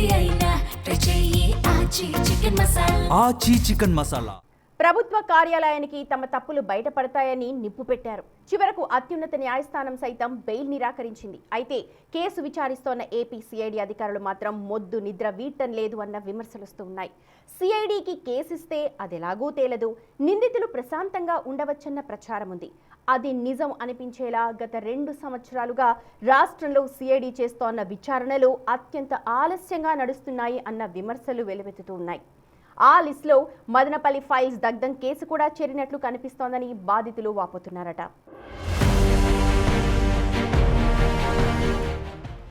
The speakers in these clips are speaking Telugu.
ఏది అయినా ట్రై చెయ్యి ఆచి చికెన్ మసాలా. ఆచి చికెన్ మసాలా. ప్రభుత్వ కార్యాలయానికి తమ తప్పులు బయటపడతాయని నిప్పు పెట్టారు. చివరకు అత్యున్నత న్యాయస్థానం సైతం బెయిల్ నిరాకరించింది. అయితే కేసు విచారిస్తోన్న ఏపీ సిఐడి అధికారులు మాత్రం మొద్దు నిద్ర వీడటం లేదు అన్న విమర్శలొస్తూ ఉన్నాయి. సిఐడికి కేసిస్తే అదెలాగూ తేలదు, నిందితులు ప్రశాంతంగా ఉండవచ్చన్న ప్రచారం ఉంది. అది నిజం అనిపించేలా గత 2 సంవత్సరాలుగా రాష్ట్రంలో సిఐడి చేస్తోన్న విచారణలు అత్యంత ఆలస్యంగా నడుస్తున్నాయి అన్న విమర్శలు వెలువెత్తుతూ ఉన్నాయి. ఆ లిస్టులో మదనపల్లి ఫైల్స్ దగ్ధం కేసు కూడా చేరినట్లు కనిపిస్తోందని బాధితులు వాపోతున్నారట.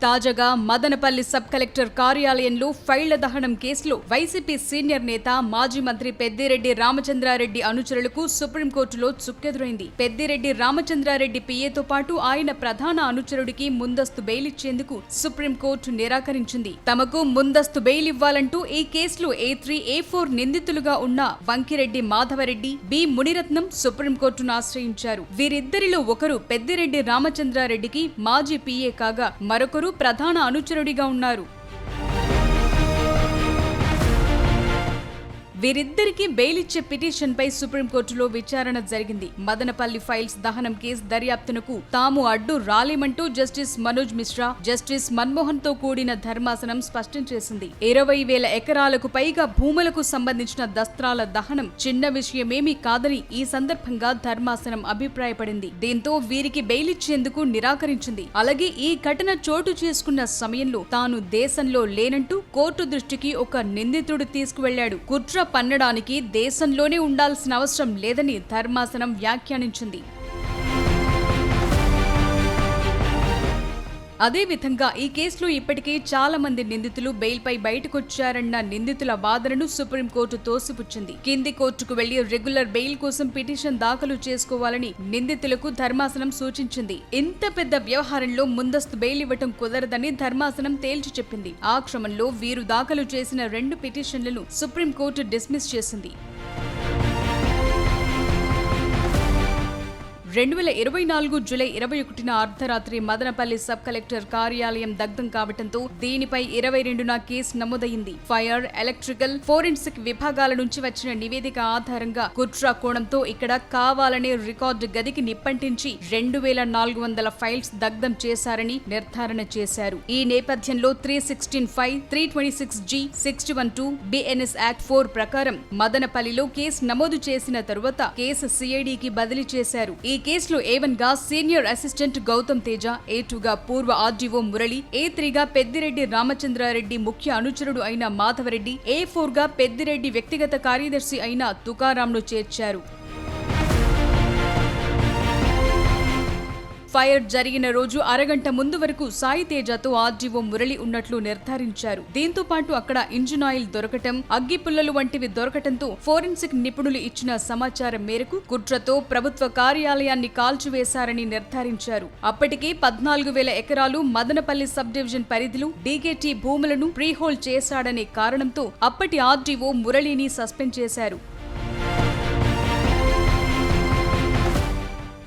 తాజాగా మదనపల్లి సబ్ కలెక్టర్ కార్యాలయంలో ఫైళ్ల దహనం కేసులో వైసీపీ సీనియర్ నేత మాజీ మంత్రి పెద్దిరెడ్డి రామచంద్రారెడ్డి అనుచరులకు సుప్రీంకోర్టులో చుక్కెదురైంది. పెద్దిరెడ్డి రామచంద్రారెడ్డి పిఏతో పాటు ఆయన ప్రధాన అనుచరుడికి ముందస్తు బెయిల్ ఇచ్చేందుకు సుప్రీంకోర్టు నిరాకరించింది. తమకు ముందస్తు బెయిల్ ఇవ్వాలంటూ ఈ కేసులో A3, A4 నిందితులుగా ఉన్న వంకిరెడ్డి మాధవరెడ్డి, బి మునిరత్నం సుప్రీంకోర్టును ఆశ్రయించారు. వీరిద్దరిలో ఒకరు పెద్దిరెడ్డి రామచంద్రారెడ్డికి మాజీ పిఏ కాగా మరొకరు ప్రధాన అనుచరుడిగా ఉన్నారు. వీరిద్దరికీ బెయిల్ ఇచ్చే పిటిషన్పై సుప్రీంకోర్టులో విచారణ జరిగింది. మదనపల్లి ఫైల్స్ దహనం కేసు దర్యాప్తునకు తాము అడ్డు రాలేమంటూ జస్టిస్ మనోజ్ మిశ్రా, జస్టిస్ మన్మోహన్ తో కూడిన ధర్మాసనం స్పష్టం చేసింది. 20,000 ఎకరాలకు పైగా భూములకు సంబంధించిన దస్త్రాల దహనం చిన్న విషయమేమీ కాదని ఈ సందర్భంగా ధర్మాసనం అభిప్రాయపడింది. దీంతో వీరికి బెయిల్ ఇచ్చేందుకు నిరాకరించింది. అలాగే ఈ ఘటన చోటు చేసుకున్న సమయంలో తాను దేశంలో లేనంటూ కోర్టు దృష్టికి ఒక నిందితుడు తీసుకువెళ్లాడు. కుట్ర పన్నడానికి దేశంలోనే ఉండాల్సిన అవసరం లేదని ధర్మాసనం వ్యాఖ్యానించింది. అదేవిధంగా ఈ కేసులో ఇప్పటికే చాలా మంది నిందితులు బెయిల్పై బయటకొచ్చారన్న నిందితుల వాదనను సుప్రీంకోర్టు తోసిపుచ్చింది. కింది కోర్టుకు వెళ్లి రెగ్యులర్ బెయిల్ కోసం పిటిషన్ దాఖలు చేసుకోవాలని నిందితులకు ధర్మాసనం సూచించింది. ఇంత పెద్ద వ్యవహారంలో ముందస్తు బెయిల్ ఇవ్వటం కుదరదని ధర్మాసనం తేల్చి చెప్పింది. ఆ క్రమంలో వీరు దాఖలు చేసిన 2 పిటిషన్లను సుప్రీంకోర్టు డిస్మిస్ చేసింది. 2024 జూలై 21న అర్ధరాత్రి మదనపల్లి సబ్ కలెక్టర్ కార్యాలయం దగ్ధం కావడంతో దీనిపై 22న కేసు నమోదైంది. ఫైర్, ఎలక్ట్రికల్, ఫోరెన్సిక్ విభాగాల నుంచి వచ్చిన నివేదిక ఆధారంగా కుట్ర కోణంతో ఇక్కడ కావాలనే రికార్డు గదికి నిప్పంటించి 2,400 ఫైల్స్ దగ్ధం చేశారని నిర్ధారణ చేశారు. ఈ నేపథ్యంలో 316(5), 326(g), 612 BNS Act 4 ప్రకారం మదనపల్లిలో కేసు నమోదు చేసిన తరువాత కేసు సిఐడికి బదిలీ చేశారు. ఈ కేసులో A1 గా senior assistant Gautam Teja, A2 గా పూర్వ ఆర్డీఓ మురళి, A3 గా పెద్దిరెడ్డి రామచంద్రారెడ్డి ముఖ్య అనుచరుడు అయిన మాధవరెడ్డి, A4 గా పెద్దిరెడ్డి వ్యక్తిగత కార్యదర్శి అయిన తుకారాంను చేర్చారు. ఫైర్ జరిగిన రోజు అరగంట ముందు వరకు సాయి తేజతో ఆర్డీఓ మురళి ఉన్నట్లు నిర్ధారించారు. దీంతో పాటు అక్కడ ఇంజిన్ ఆయిల్ దొరకటం, అగ్గిపుల్లలు వంటివి దొరకటంతో ఫోరెన్సిక్ నిపుణులు ఇచ్చిన సమాచారం మేరకు కుట్రతో ప్రభుత్వ కార్యాలయాన్ని కాల్చివేశారని నిర్ధారించారు. అప్పటికే 14,000 ఎకరాలు మదనపల్లి సబ్ డివిజన్ పరిధిలో డీకేటీ భూములను ప్రీహోల్డ్ చేశాడనే కారణంతో అప్పటి ఆర్డీఓ మురళిని సస్పెండ్ చేశారు.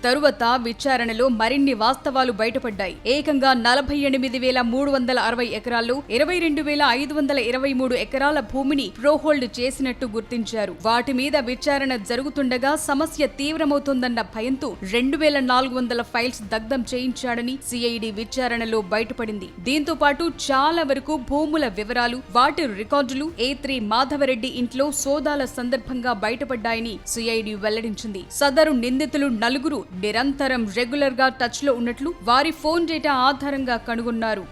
తరువాత విచారణలో మరిన్ని వాస్తవాలు బయటపడ్డాయి. ఏకంగా 48,360 ఎకరాల్లో 22,523 ఎకరాల భూమిని ప్రోహోల్డ్ చేసినట్టు గుర్తించారు. వాటి మీద విచారణ జరుగుతుండగా సమస్య తీవ్రమవుతోందన్న భయంతో 2,400 ఫైల్స్ దగ్ధం చేయించాడని సిఐడి విచారణలో బయటపడింది. దీంతో పాటు చాలా వరకు భూముల వివరాలు, వాటి రికార్డులు A3 మాధవరెడ్డి ఇంట్లో సోదాల సందర్భంగా బయటపడ్డాయని సిఐడి వెల్లడించింది. సదరు నిందితులు 4 నిరంతరం రెగ్యులర్ గా టచ్ లో ఉన్నట్లు వారి ఫోన్ డేటా ఆధారంగా కనుగొన్నారు.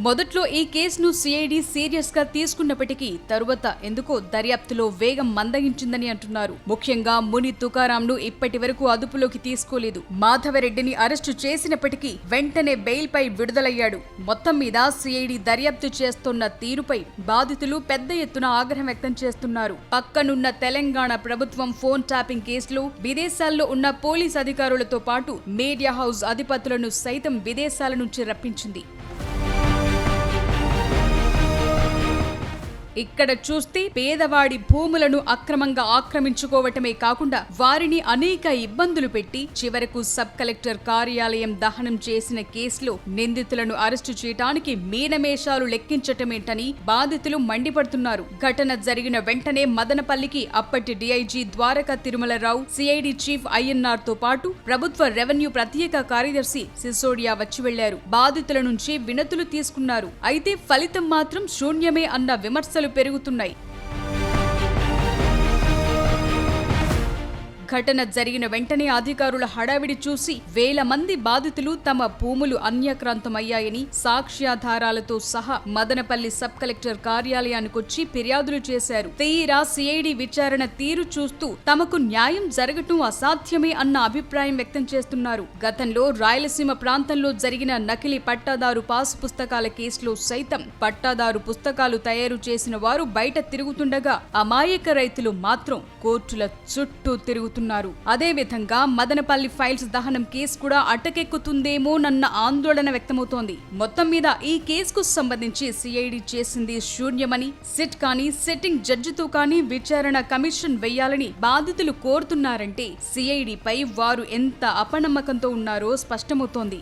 మొదట్లో ఈ కేసును సిఐడి సీరియస్ గా తీసుకున్నప్పటికీ తరువాత ఎందుకో దర్యాప్తులో వేగం మందగించిందని అంటున్నారు. ముఖ్యంగా ముని తుకారాంను ఇప్పటి వరకు అదుపులోకి తీసుకోలేదు. మాధవరెడ్డిని అరెస్టు చేసినప్పటికీ వెంటనే బెయిల్ పై విడుదలయ్యాడు. మొత్తం మీద సిఐడి దర్యాప్తు చేస్తున్న తీరుపై బాధితులు పెద్ద ఎత్తున ఆగ్రహం వ్యక్తం చేస్తున్నారు. పక్కనున్న తెలంగాణ ప్రభుత్వం ఫోన్ ట్యాపింగ్ కేసులో విదేశాల్లో ఉన్న పోలీస్ అధికారులతో పాటు మీడియా హౌస్ అధిపతులను సైతం విదేశాల నుంచి రప్పించింది. ఇక్కడ చూస్తే పేదవాడి భూములను అక్రమంగా ఆక్రమించుకోవటమే కాకుండా వారిని అనేక ఇబ్బందులు పెట్టి చివరకు సబ్ కలెక్టర్ కార్యాలయం దహనం చేసిన కేసులో నిందితులను అరెస్టు చేయడానికి మీనమేషాలు లెక్కించటమేంటని బాధితులు మండిపడుతున్నారు. ఘటన జరిగిన వెంటనే మదనపల్లికి అప్పటి DIG Dwaraka Tirumalarao, CID chief INR తో పాటు ప్రభుత్వ రెవెన్యూ ప్రత్యేక కార్యదర్శి సిసోడియా వచ్చి వెళ్లారు. బాధితుల నుంచి వినతులు తీసుకున్నారు. అయితే ఫలితం మాత్రం శూన్యమే అన్న విమర్శలు పెరుగుతున్నాయి. ఘటన జరిగిన వెంటనే అధికారుల హడావిడి చూసి వేల మంది బాధితులు తమ భూములు అన్యాక్రాంతమయ్యాయని సాక్ష్యాధారాలతో సహా మదనపల్లి సబ్ కలెక్టర్ కార్యాలయానికొచ్చి ఫిర్యాదులు చేశారు. తీరా సిఐడి విచారణ తీరు చూస్తూ తమకు న్యాయం జరగటం అసాధ్యమే అన్న అభిప్రాయం వ్యక్తం చేస్తున్నారు. గతంలో రాయలసీమ ప్రాంతంలో జరిగిన నకిలీ పట్టాదారు పాసు పుస్తకాల కేసులో సైతం పట్టాదారు పుస్తకాలు తయారు చేసిన వారు బయట తిరుగుతుండగా అమాయక రైతులు మాత్రం కోర్టుల చుట్టూ తిరుగుతున్నారు. అదే విధంగా మదనపల్లి ఫైల్స్ దహనం కేసు కూడా అటకెక్కుతుందేమోనన్న ఆందోళన వ్యక్తమవుతోంది. మొత్తం మీద ఈ కేసుకు సంబంధించి సిఐడి చేసింది శూన్యమని, సిట్ కానీ సిట్టింగ్ జడ్జితో కానీ విచారణ కమిషన్ వేయాలని బాధితులు కోరుతున్నారంటే సిఐడిపై వారు ఎంత అపనమ్మకంతో ఉన్నారో స్పష్టమవుతోంది.